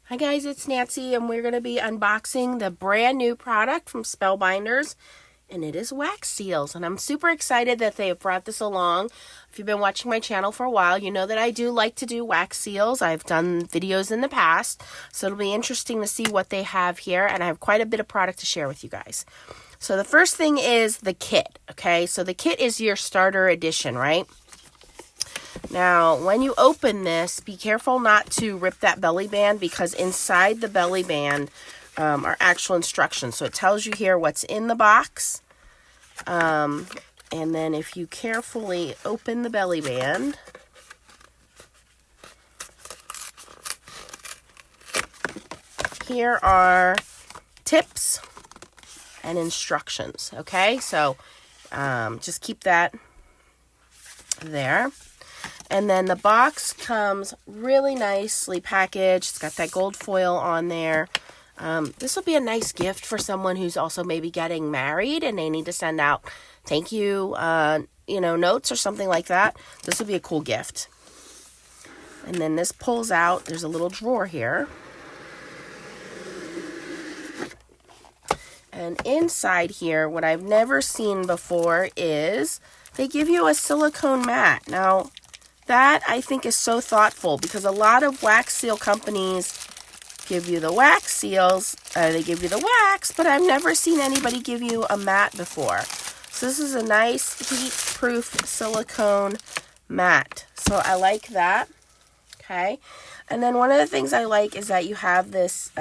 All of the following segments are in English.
Hi guys, it's Nancy and we're going to be unboxing the brand new product from Spellbinders, and it is wax seals, and I'm super excited that they have brought this along. If you've been watching my channel for a while, you know that I do like to do wax seals. I've done videos in the past, so it'll be interesting to see what they have here, and I have quite a bit of product to share with you guys. So the first thing is the kit, okay? So the kit is your starter edition, right? Now, when you open this, be careful not to rip that belly band, because inside the belly band are actual instructions. So it tells you here what's in the box. And then if you carefully open the belly band, here are tips and instructions, okay? So just keep that there. And then the box comes really nicely packaged. It's got that gold foil on there. This will be a nice gift for someone who's also maybe getting married and they need to send out thank you, notes or something like that. This will be a cool gift. And then this pulls out. There's a little drawer here. And inside here, what I've never seen before is they give you a silicone mat. Now, that I think is so thoughtful, because a lot of wax seal companies give you the wax seals, they give you the wax, but I've never seen anybody give you a mat before. So this is a nice heat-proof silicone mat. So I like that, okay? And then one of the things I like is that you have this,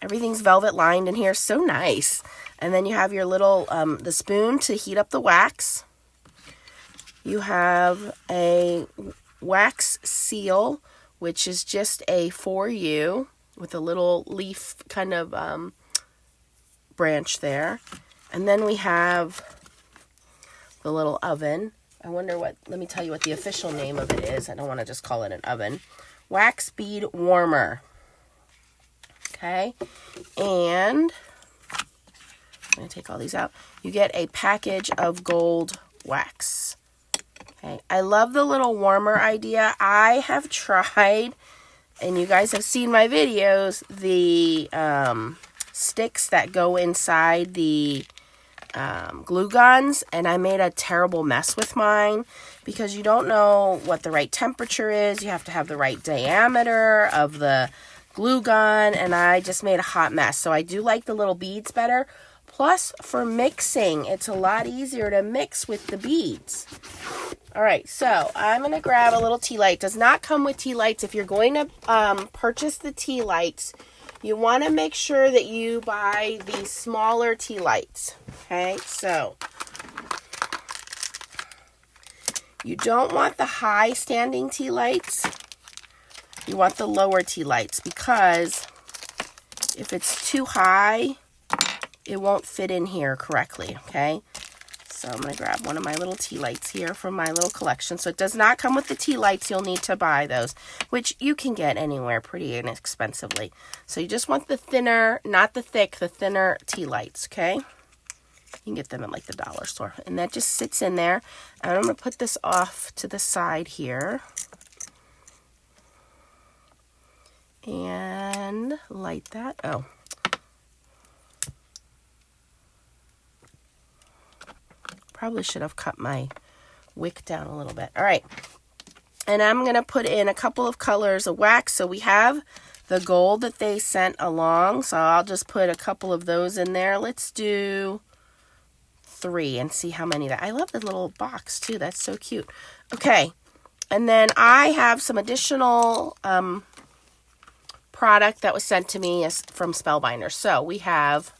everything's velvet lined in here, so nice. And then you have your little, the spoon to heat up the wax. You have a wax seal, which is just a for you with a little leaf kind of branch there. And then we have the little oven. I wonder let me tell you what the official name of it is. I don't want to just call it an oven. Wax bead warmer. Okay. And I'm going to take all these out. You get a package of gold wax. Okay. I love the little warmer idea. I have tried, and you guys have seen my videos, the sticks that go inside the glue guns, and I made a terrible mess with mine because you don't know what the right temperature is. You have to have the right diameter of the glue gun, and I just made a hot mess. So I do like the little beads better. Plus, for mixing, it's a lot easier to mix with the beads. All right, so I'm going to grab a little tea light. It does not come with tea lights. If you're going to purchase the tea lights, you want to make sure that you buy these smaller tea lights. Okay, so you don't want the high standing tea lights. You want the lower tea lights, because if it's too high, it won't fit in here correctly, okay? So I'm going to grab one of my little tea lights here from my little collection. So it does not come with the tea lights. You'll need to buy those, which you can get anywhere pretty inexpensively. So you just want the thinner, not the thick, the thinner tea lights, okay? You can get them at like the dollar store. And that just sits in there. And I'm going to put this off to the side here. And light that. Oh. Probably should have cut my wick down a little bit. All right. And I'm going to put in a couple of colors of wax. So we have the gold that they sent along. So I'll just put a couple of those in there. Let's do 3 and see how many that. I love the little box too. That's so cute. Okay. And then I have some additional product that was sent to me from Spellbinders. So we have,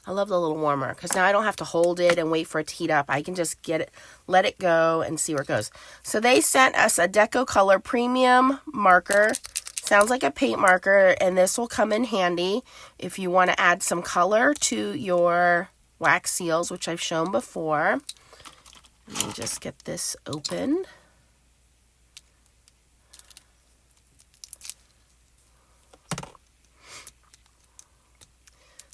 I love the little warmer, because now I don't have to hold it and wait for it to heat up. I can just get it, let it go, and see where it goes. So they sent us a Deco Color Premium marker. Sounds like a paint marker, and this will come in handy if you want to add some color to your wax seals, which I've shown before. Let me just get this open.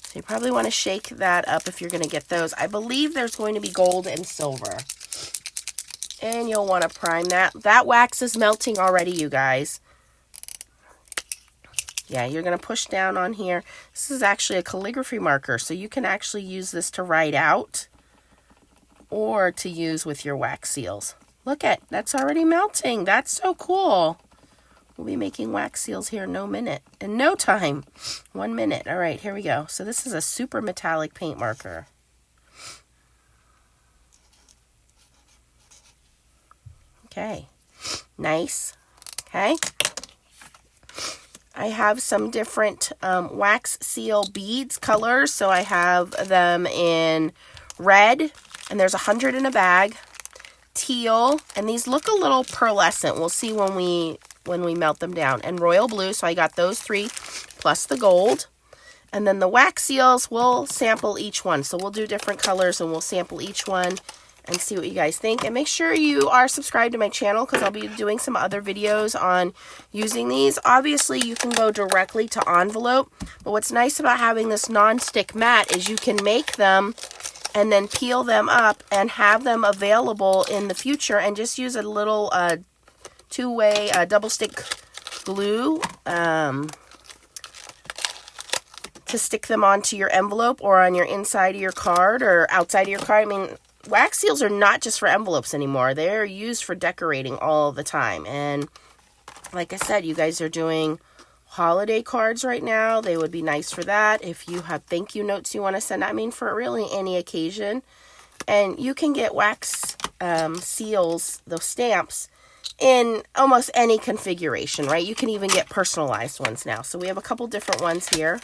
So you probably want to shake that up if you're going to get those. I believe there's going to be gold and silver. And you'll want to prime that. That wax is melting already, you guys. Yeah, you're going to push down on here. This is actually a calligraphy marker, so you can actually use this to write out or to use with your wax seals. Look at, that's already melting. That's so cool. We'll be making wax seals here in no time. 1 minute. All right, here we go. So this is a super metallic paint marker. Okay, nice. Okay. I have some different wax seal beads colors. So I have them in red, and there's 100 in a bag. Teal, and these look a little pearlescent. We'll see when we melt them down. And royal blue, so I got those 3 plus the gold. And then the wax seals, we'll sample each one. So we'll do different colors and we'll sample each one and see what you guys think. And make sure you are subscribed to my channel because I'll be doing some other videos on using these. Obviously, you can go directly to envelope, but what's nice about having this non-stick mat is you can make them and then peel them up and have them available in the future and just use a little two-way double stick glue to stick them onto your envelope or on your inside of your card or outside of your card. I mean, wax seals are not just for envelopes anymore. They're used for decorating all the time. And like I said, you guys are doing holiday cards right now. They would be nice for that. If you have thank you notes you want to send, I mean, for really any occasion. And you can get wax seals, those stamps, in almost any configuration, right? You can even get personalized ones now. So we have a couple different ones here.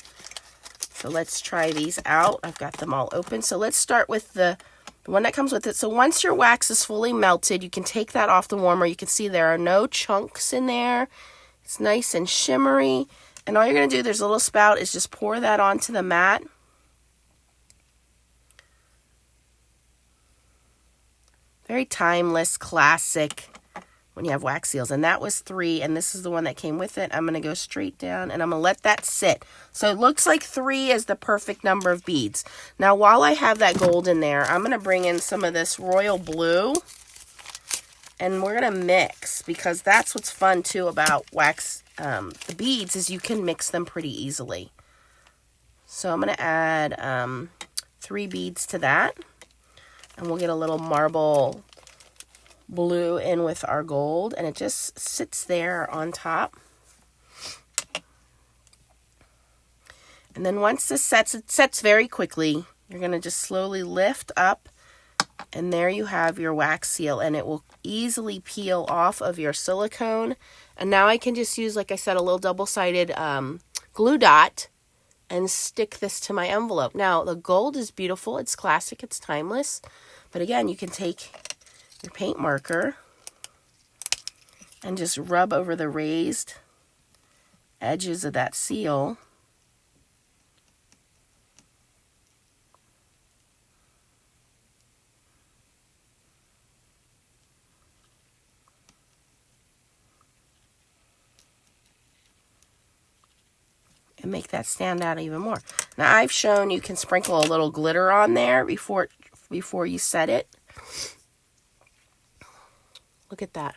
So let's try these out. I've got them all open. So let's start with the one that comes with it. So once your wax is fully melted, you can take that off the warmer. You can see there are no chunks in there. It's nice and shimmery. And all you're going to do, there's a little spout, is just pour that onto the mat. Very timeless, classic when you have wax seals. And that was 3, and this is the one that came with it. I'm going to go straight down, and I'm going to let that sit. So it looks like 3 is the perfect number of beads. Now, while I have that gold in there, I'm going to bring in some of this royal blue, and we're going to mix, because that's what's fun, too, about wax, the beads, is you can mix them pretty easily. So I'm going to add 3 beads to that, and we'll get a little marble blue in with our gold, and it just sits there on top. And then once this sets, it sets very quickly. You're going to just slowly lift up, and there you have your wax seal, and it will easily peel off of your silicone. And now I can just use, like I said, a little double-sided glue dot and stick this to my envelope. Now, the gold is beautiful. It's classic. It's timeless. But again, you can take your paint marker and just rub over the raised edges of that seal. And make that stand out even more. Now, I've shown you can sprinkle a little glitter on there before you set it. Look at that.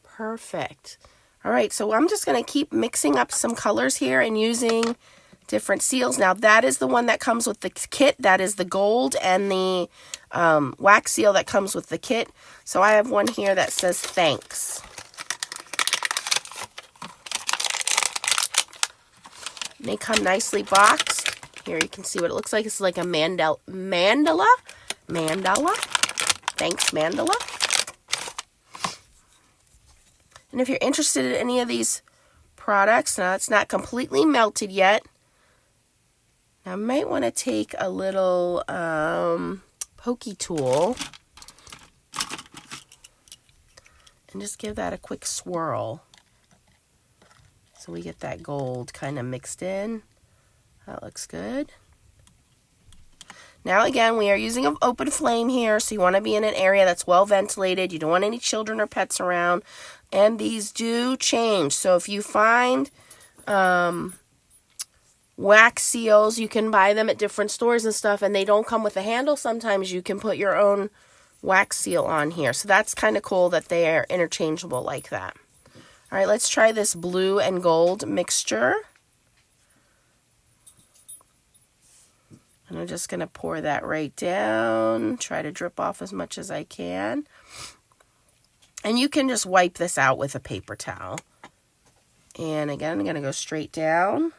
Perfect. All right, so I'm just going to keep mixing up some colors here and using different seals. Now, that is the one that comes with the kit. That is the gold and the wax seal that comes with the kit. So I have one here that says thanks. And they come nicely boxed. Here you can see what it looks like. It's like a mandala. Thanks, mandala. And if you're interested in any of these products, now it's not completely melted yet. Now I might want to take a little pokey tool and just give that a quick swirl. So we get that gold kind of mixed in. That looks good. Now again, we are using an open flame here, so you want to be in an area that's well ventilated. You don't want any children or pets around. And these do change. So if you find wax seals, you can buy them at different stores and stuff, and they don't come with a handle. Sometimes you can put your own wax seal on here. So that's kind of cool that they are interchangeable like that. All right, let's try this blue and gold mixture. And I'm just going to pour that right down, try to drip off as much as I can. And you can just wipe this out with a paper towel. And again, I'm going to go straight down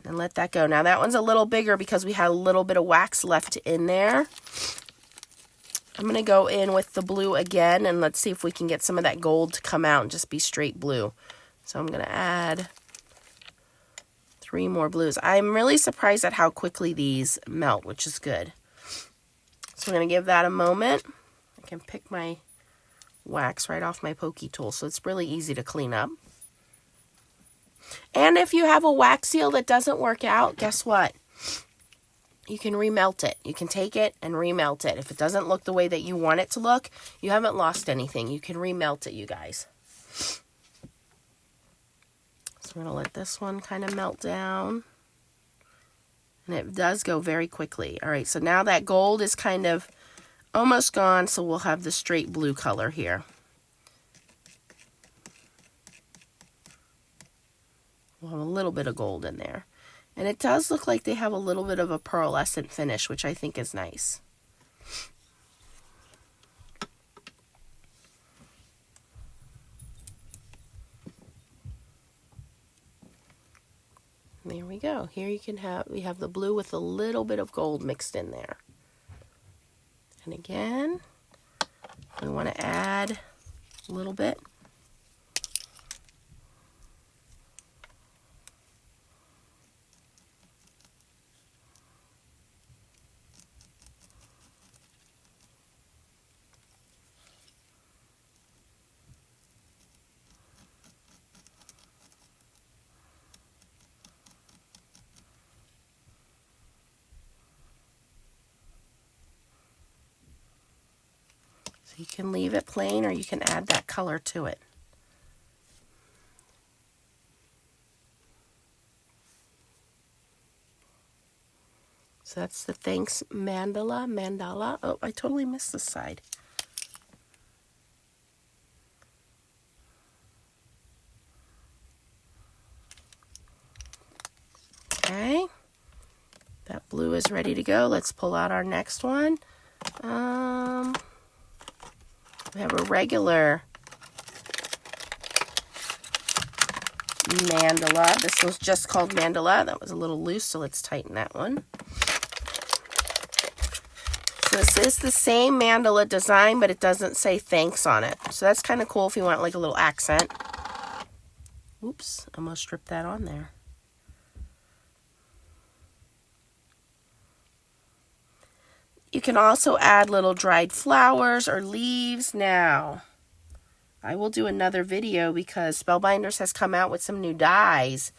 and let that go. Now that one's a little bigger because we had a little bit of wax left in there. I'm going to go in with the blue again, and let's see if we can get some of that gold to come out and just be straight blue. So I'm going to add 3 more blues. I'm really surprised at how quickly these melt, which is good. So we're going to give that a moment. I can pick my wax right off my pokey tool, so it's really easy to clean up. And if you have a wax seal that doesn't work out, guess what? You can remelt it. You can take it and remelt it. If it doesn't look the way that you want it to look, you haven't lost anything. You can remelt it, you guys. So we're going to let this one kind of melt down. And it does go very quickly. All right, so now that gold is kind of almost gone, so we'll have the straight blue color here. We'll have a little bit of gold in there. And it does look like they have a little bit of a pearlescent finish, which I think is nice. There we go. Here we have the blue with a little bit of gold mixed in there. And again, we want to add a little bit. You can leave it plain or you can add that color to it. So that's the thanks mandala. Oh, I totally missed this side. Okay. That blue is ready to go. Let's pull out our next one. We have a regular mandala. This was just called mandala. That was a little loose, so let's tighten that one. So this is the same mandala design, but it doesn't say thanks on it. So that's kind of cool if you want like a little accent. Oops, almost stripped that on there. You can also add little dried flowers or leaves. Now, I will do another video because Spellbinders has come out with some new dies,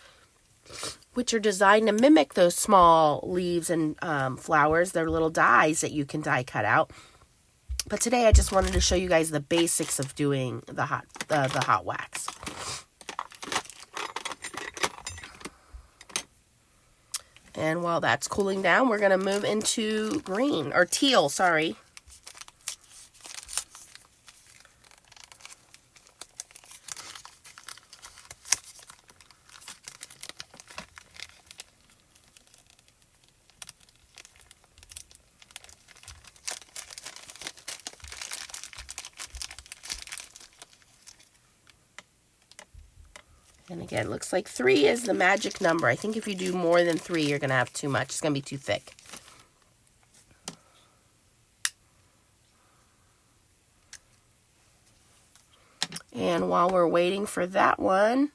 which are designed to mimic those small leaves and flowers. They're little dies that you can die cut out. But today I just wanted to show you guys the basics of doing the hot wax. And while that's cooling down, we're going to move into green, or teal, sorry. And again, it looks like 3 is the magic number. I think if you do more than 3, you're going to have too much. It's going to be too thick. And while we're waiting for that one,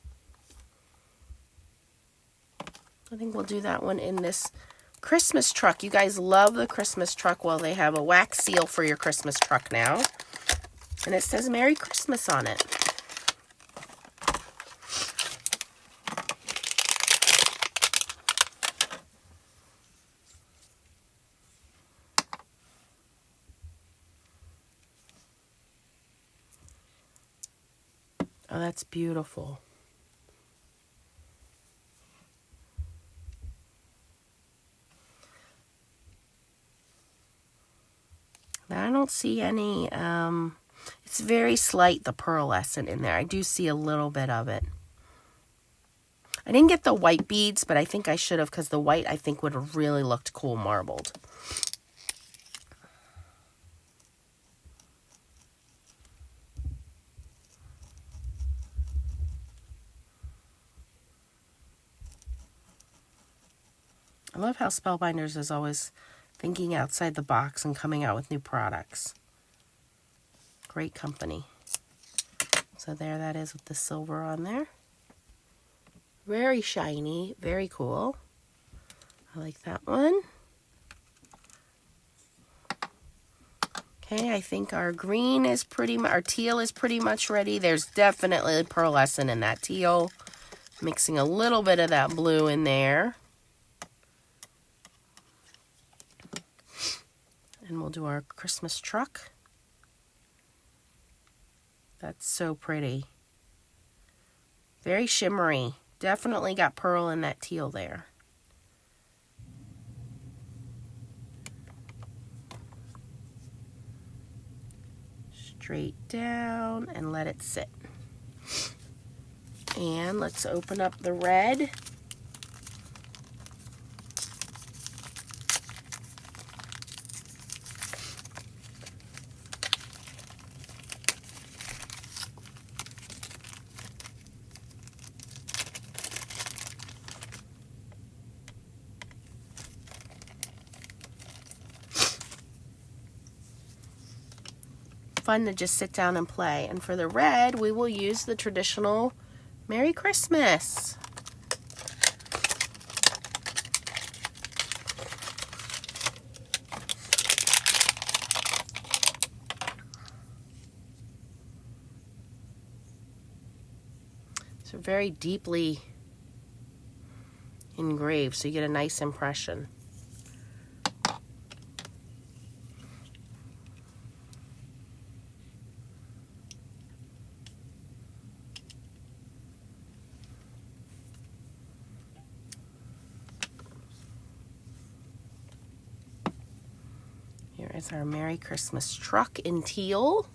I think we'll do that one in this Christmas truck. You guys love the Christmas truck. Well, they have a wax seal for your Christmas truck now. And it says Merry Christmas on it. Oh, that's beautiful. don't see any, it's very slight, the pearlescent in there. I do see a little bit of it. I didn't get the white beads, but I think I should have, because the white, I think, would have really looked cool marbled. I love how Spellbinders is always thinking outside the box and coming out with new products. Great company. So there that is with the silver on there. Very shiny, very cool. I like that one. Okay, I think our green is our teal is pretty much ready. There's definitely pearlescent in that teal. Mixing a little bit of that blue in there. And we'll do our Christmas truck. That's so pretty. Very shimmery. Definitely got pearl in that teal there. Straight down and let it sit. And let's open up the red. Fun to just sit down and play. And for the red, we will use the traditional Merry Christmas. So very deeply engraved, so you get a nice impression. Here is our Merry Christmas truck in teal.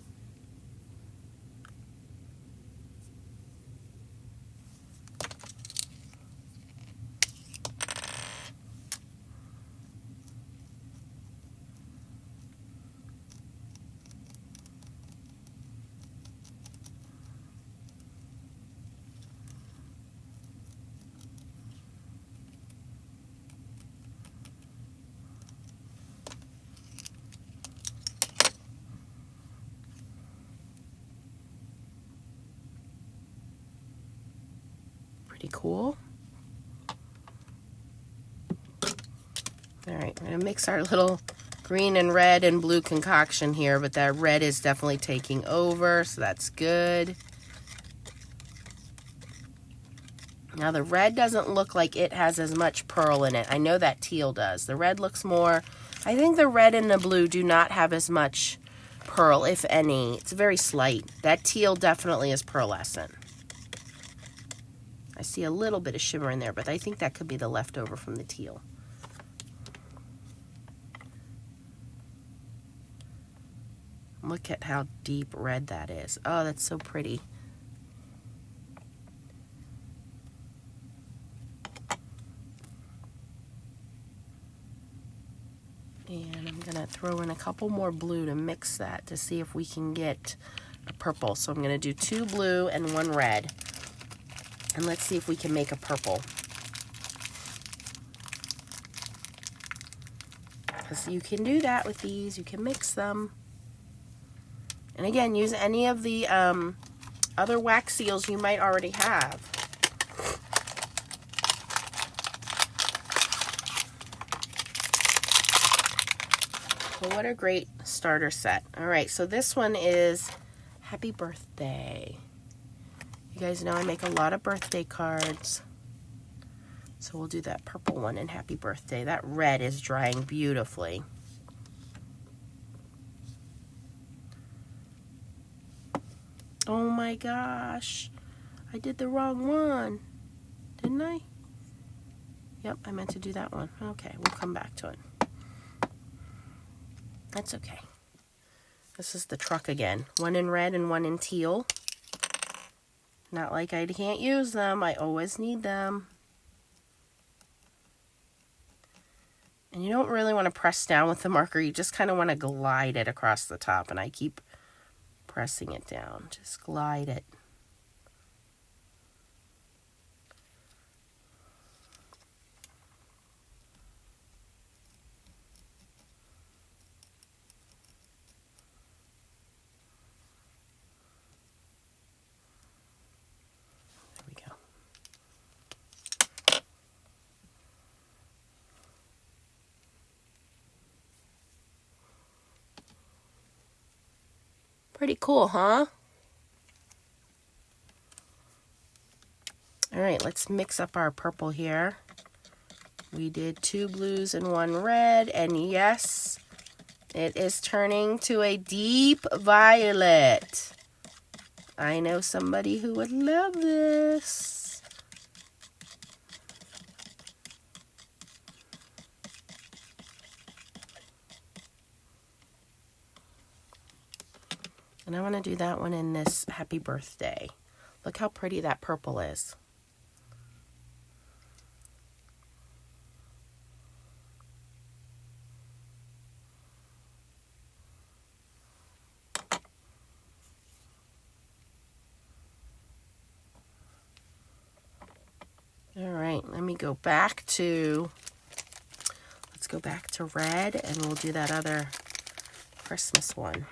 Pretty cool. All right, we're going to mix our little green and red and blue concoction here, but that red is definitely taking over, so that's good. Now the red doesn't look like it has as much pearl in it. I know that teal does. The red looks more, I think the red and the blue do not have as much pearl, if any. It's very slight. That teal definitely is pearlescent. I see a little bit of shimmer in there, but I think that could be the leftover from the teal. Look at how deep red that is. Oh, that's so pretty. And I'm going to throw in a couple more blue to mix that to see if we can get a purple. So I'm going to do 2 blue and 1 red. And let's see if we can make a purple. Because you can do that with these. You can mix them. And again, use any of the other wax seals you might already have. Well, what a great starter set. All right, so this one is Happy Birthday. You guys know I make a lot of birthday cards. So we'll do that purple one in Happy Birthday. That red is drying beautifully. Oh my gosh. I did the wrong one. Didn't I? Yep, I meant to do that one. Okay, we'll come back to it. That's okay. This is the truck again. One in red and one in teal. Not like I can't use them. I always need them. And you don't really want to press down with the marker. You just kind of want to glide it across the top. And I keep pressing it down. Just glide it. There we go. Pretty cool, huh? All right, let's mix up our purple here. We did 2 blues and 1 red, and yes, it is turning to a deep violet. I know somebody who would love this. And I want to do that one in this happy birthday. Look how pretty that purple is. All right, let me go back to, let's go back to red, and we'll do that other Christmas one.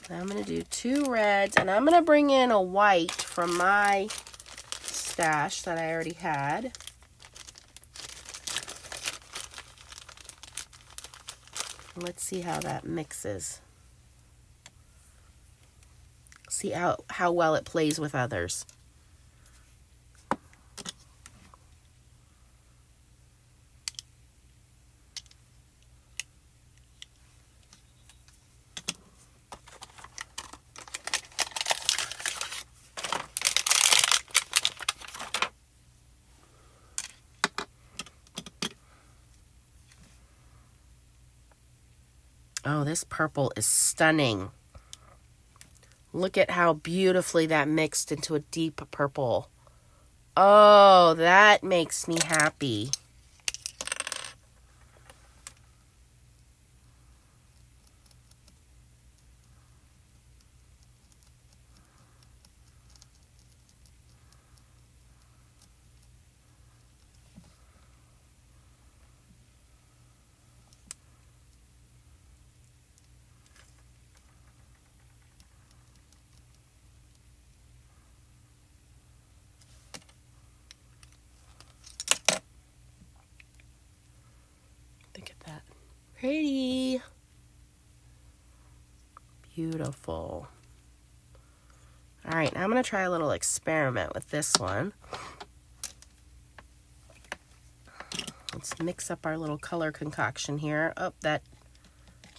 Now I'm going to do 2 reds, and I'm going to bring in a white from my stash that I already had. Let's see how that mixes. See how well it plays with others. Oh, this purple is stunning. Look at how beautifully that mixed into a deep purple. Oh, that makes me happy. Look at that. Pretty. Beautiful. All right, now I'm going to try a little experiment with this one. Let's mix up our little color concoction here. Oh, that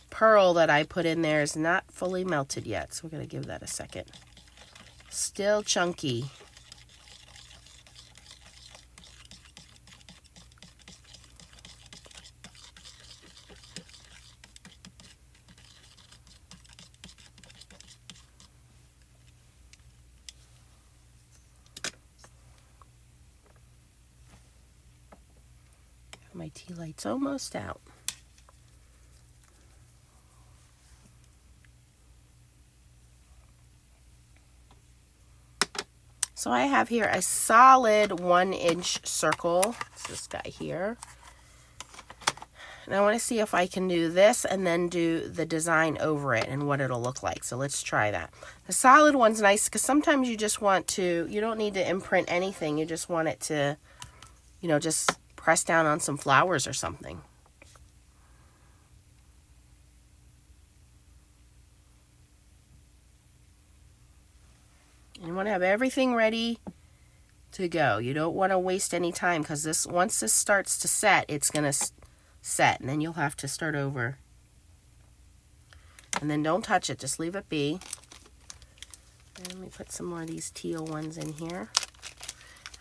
pearl that I put in there is not fully melted yet, so we're going to give that a second. Still chunky. My tea light's almost out. So I have here a solid 1-inch circle. It's this guy here. And I want to see if I can do this and then do the design over it and what it'll look like. So let's try that. The solid one's nice because sometimes you just want to, you don't need to imprint anything. You just want it to, you know, just press down on some flowers or something. You want to have everything ready to go. You don't want to waste any time because this, once this starts to set, it's going to set, and then you'll have to start over. And then don't touch it, just leave it be. And let me put some more of these teal ones in here.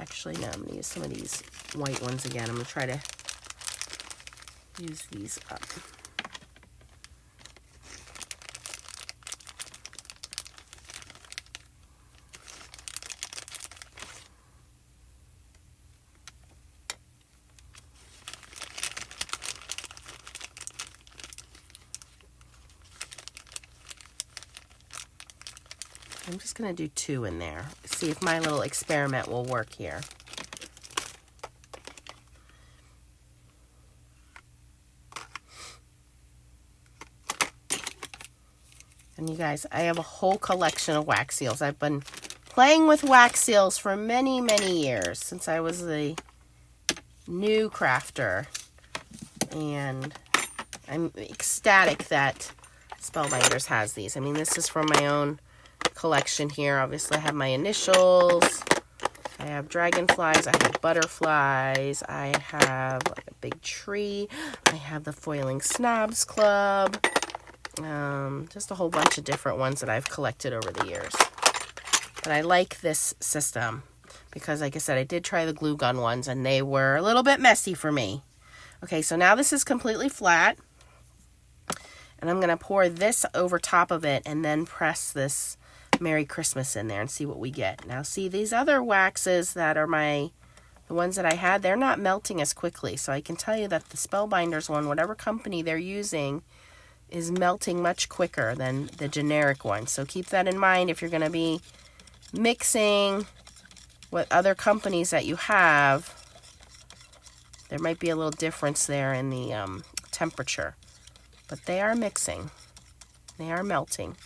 Actually, no, I'm going to use some of these white ones again. I'm going to try to use these up. I'm just going to do 2 in there. See if my little experiment will work here. And you guys, I have a whole collection of wax seals. I've been playing with wax seals for many, many years, since I was a new crafter. And I'm ecstatic that Spellbinders has these. I mean, this is from my own collection here. Obviously, I have my initials. I have dragonflies. I have butterflies. I have like a big tree. I have the Foiling Snobs Club. Just a whole bunch of different ones that I've collected over the years. But I like this system because, like I said, I did try the glue gun ones and they were a little bit messy for me. Okay, so now this is completely flat. And I'm going to pour this over top of it and then press this Merry Christmas in there and see what we get. Now, see, these other waxes that are the ones that I had, they're not melting as quickly. So I can tell you that the Spellbinders one, whatever company they're using, is melting much quicker than the generic one. So keep that in mind if you're going to be mixing with other companies that you have. There might be a little difference there in the temperature. But they are mixing. They are melting.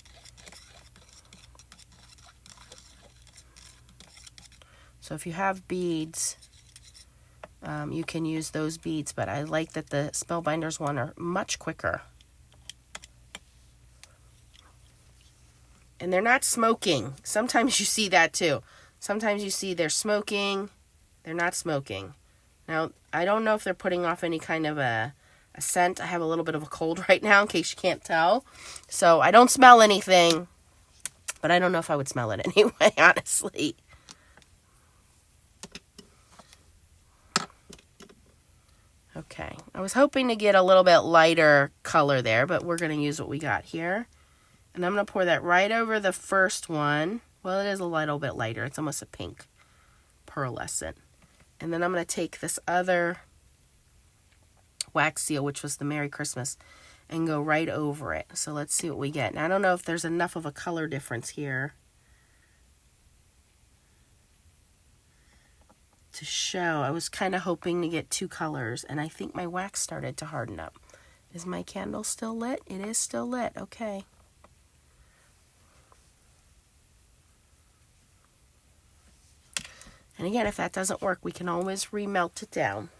So if you have beads, you can use those beads. But I like that the Spellbinders one are much quicker. And they're not smoking. Sometimes you see that too. Sometimes you see they're smoking. They're not smoking. Now, I don't know if they're putting off any kind of a scent. I have a little bit of a cold right now, in case you can't tell. So I don't smell anything. But I don't know if I would smell it anyway, honestly. Okay. I was hoping to get a little bit lighter color there, but we're going to use what we got here. And I'm going to pour that right over the first one. Well, it is a little bit lighter. It's almost a pink pearlescent. And then I'm going to take this other wax seal, which was the Merry Christmas, and go right over it. So let's see what we get. Now, I don't know if there's enough of a color difference here to show. I was kind of hoping to get 2 colors, and I think my wax started to harden up. Is my candle still lit? It is still lit. Okay. And again, if that doesn't work, we can always remelt it down.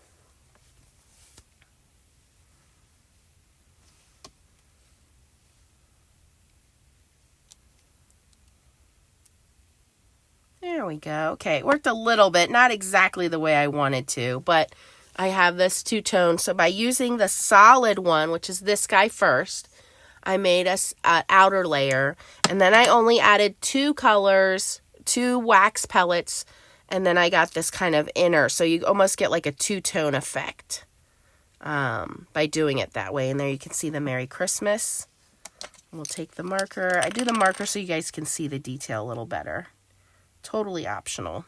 There we go. Okay, it worked a little bit, not exactly the way I wanted to, but I have this 2-tone. So by using the solid one, which is this guy first, I made an outer layer, and then I only added 2 colors, 2 wax pellets, and then I got this kind of inner. So you almost get like a 2-tone effect by doing it that way. And there you can see the Merry Christmas. We'll take the marker. I do the marker so you guys can see the detail a little better. Totally optional.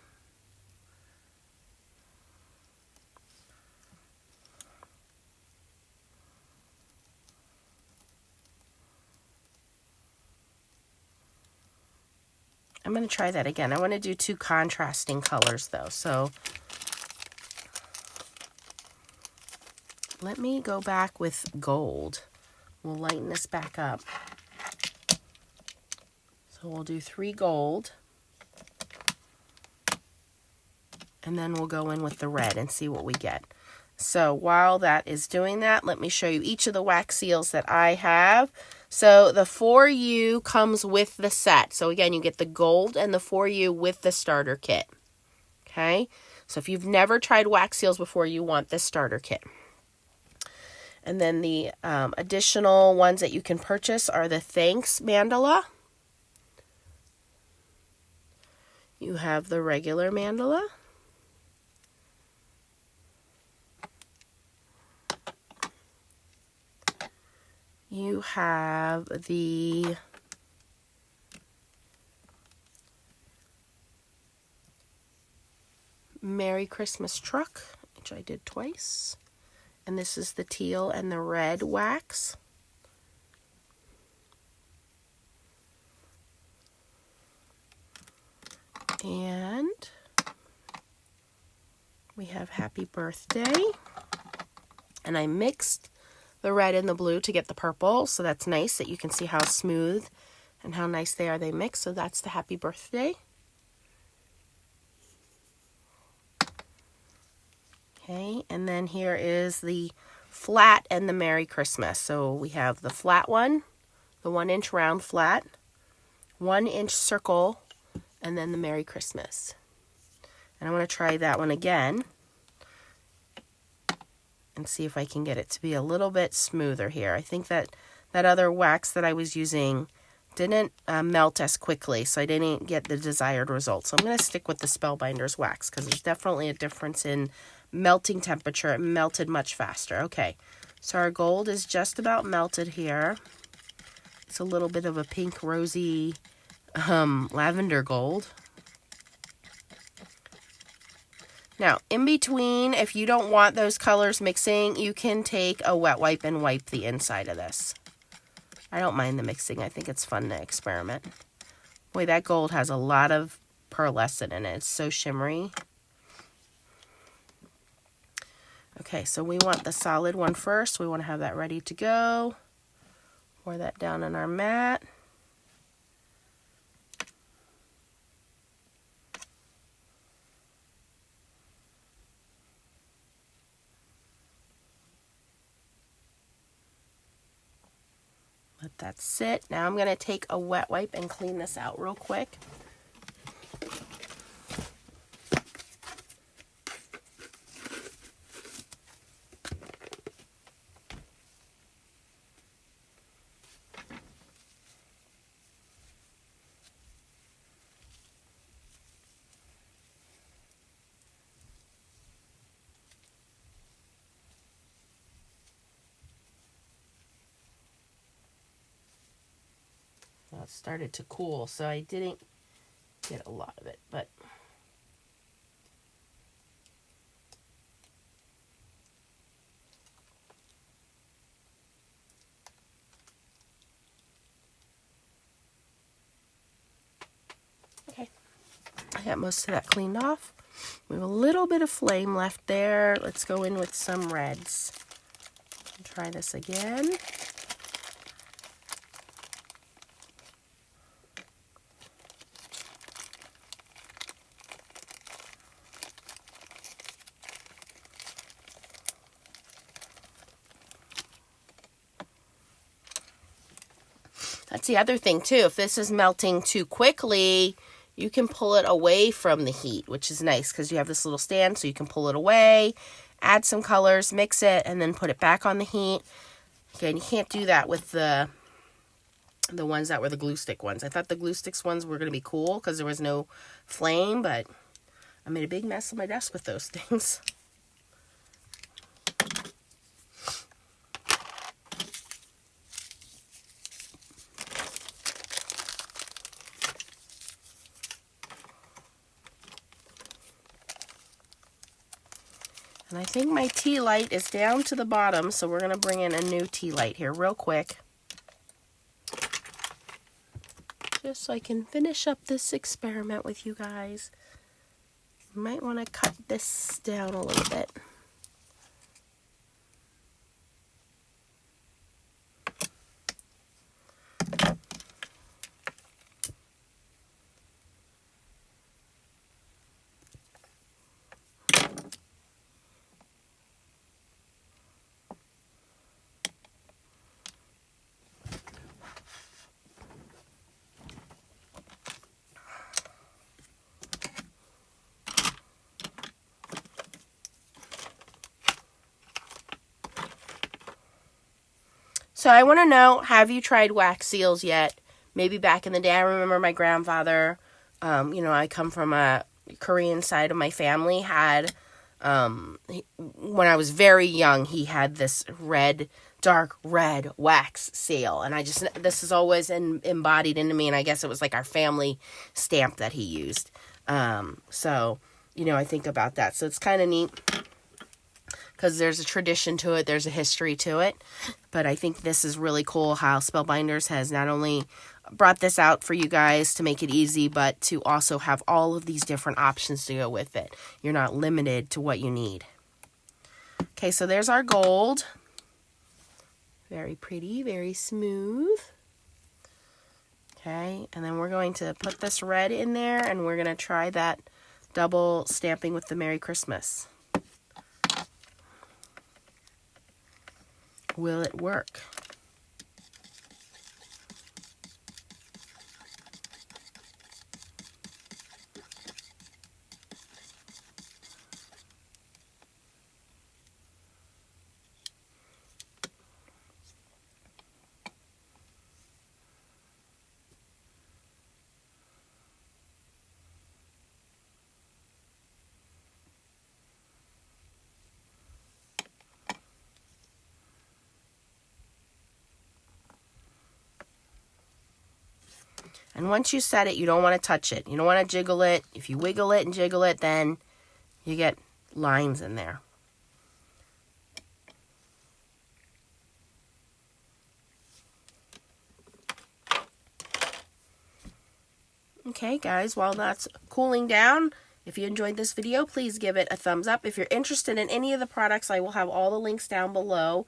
I'm going to try that again. I want to do 2 contrasting colors though. So let me go back with gold. We'll lighten this back up. So we'll do 3 gold. And then we'll go in with the red and see what we get. So while that is doing that, let me show you each of the wax seals that I have. So the 4U comes with the set. So again, you get the gold and the 4U with the starter kit. Okay? So if you've never tried wax seals before, you want this starter kit. And then the additional ones that you can purchase are the Thanks mandala. You have the regular mandala. you have the Merry Christmas truck, which I did twice. And this is the teal and the red wax. And we have Happy Birthday. And I mixed the red and the blue to get the purple. So that's nice that you can see how smooth and how nice they are. They mix. So that's the Happy Birthday. Okay, and then here is the flat and the Merry Christmas. So we have the flat one, the 1-inch round flat, 1-inch circle, and then the Merry Christmas. And I want to try that one again and see if I can get it to be a little bit smoother here. I think that other wax that I was using didn't melt as quickly, so I didn't get the desired result. So I'm going to stick with the Spellbinders wax because there's definitely a difference in melting temperature. It melted much faster. Okay, so our gold is just about melted here. It's a little bit of a pink rosy lavender gold. Now, in between, if you don't want those colors mixing, you can take a wet wipe and wipe the inside of this. I don't mind the mixing. I think it's fun to experiment. Boy, that gold has a lot of pearlescent in it. It's so shimmery. Okay, so we want the solid one first. We want to have that ready to go. Pour that down on our mat. Let that sit. Now I'm going to take a wet wipe and clean this out real quick. Well, it started to cool, so I didn't get a lot of it, but okay. I got most of that cleaned off. We have a little bit of flame left there. Let's go in with some reds. Try this again. That's the other thing too. If this is melting too quickly, you can pull it away from the heat, which is nice because you have this little stand so you can pull it away, add some colors, mix it, and then put it back on the heat. Again, you can't do that with the ones that were the glue stick ones. I thought the glue sticks ones were going to be cool because there was no flame, but I made a big mess on my desk with those things. And I think my tea light is down to the bottom, so we're going to bring in a new tea light here real quick. Just so I can finish up this experiment with you guys. You might want to cut this down a little bit. So I want to know, have you tried wax seals yet? Maybe back in the day, I remember my grandfather, I come from a Korean side of my family, had, when I was very young, he had this red dark red wax seal. And this is always embodied into me, and I guess it was like our family stamp that he used. So, you know, I think about that. So it's kind of neat because there's a tradition to it, there's a history to it. But I think this is really cool how Spellbinders has not only brought this out for you guys to make it easy, but to also have all of these different options to go with it. You're not limited to what you need. Okay, so there's our gold. Very pretty, very smooth. Okay, and then we're going to put this red in there, and we're going to try that double stamping with the Merry Christmas. Will it work? And once you set it, you don't want to touch it. You don't want to jiggle it. If you wiggle it and jiggle it, then you get lines in there. Okay, guys, while that's cooling down, if you enjoyed this video, please give it a thumbs up. If you're interested in any of the products, I will have all the links down below.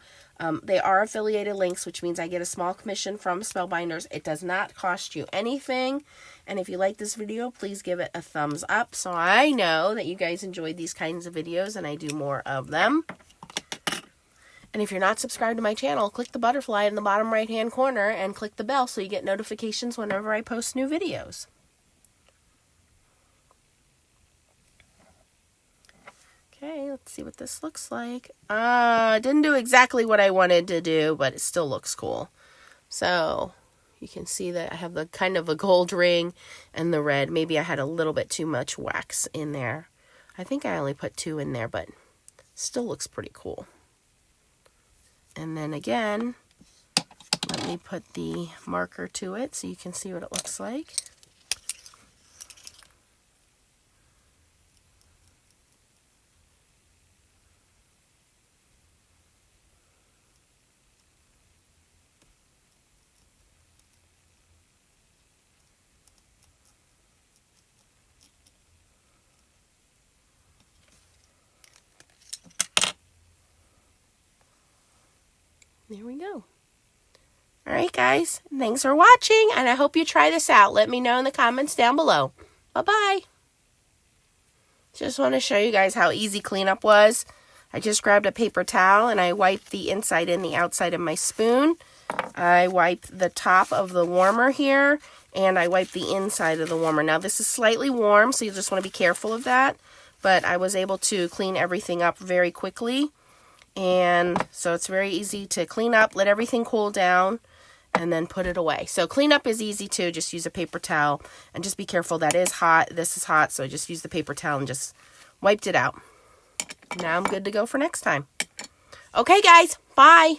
They are affiliated links, which means I get a small commission from Spellbinders. It does not cost you anything. And if you like this video, please give it a thumbs up so I know that you guys enjoyed these kinds of videos and I do more of them. And if you're not subscribed to my channel, click the butterfly in the bottom right-hand corner and click the bell so you get notifications whenever I post new videos. Okay, let's see what this looks like. It didn't do exactly what I wanted to do, but it still looks cool. So, you can see that I have the kind of a gold ring and the red. Maybe I had a little bit too much wax in there. I think I only put 2 in there, but still looks pretty cool. And then again, let me put the marker to it so you can see what it looks like. There we go. Alright guys, thanks for watching, and I hope you try this out. Let me know in the comments down below. Bye-bye. Just want to show you guys how easy cleanup was. I just grabbed a paper towel and I wiped the inside and the outside of my spoon. I wiped the top of the warmer here, and I wiped the inside of the warmer. Now this is slightly warm, so you just want to be careful of that, but I was able to clean everything up very quickly. And so it's very easy to clean up, let everything cool down, and then put it away. So cleanup is easy too. Just use a paper towel and just be careful. That is hot. This is hot. So just use the paper towel and just wiped it out. Now I'm good to go for next time. Okay, guys. Bye.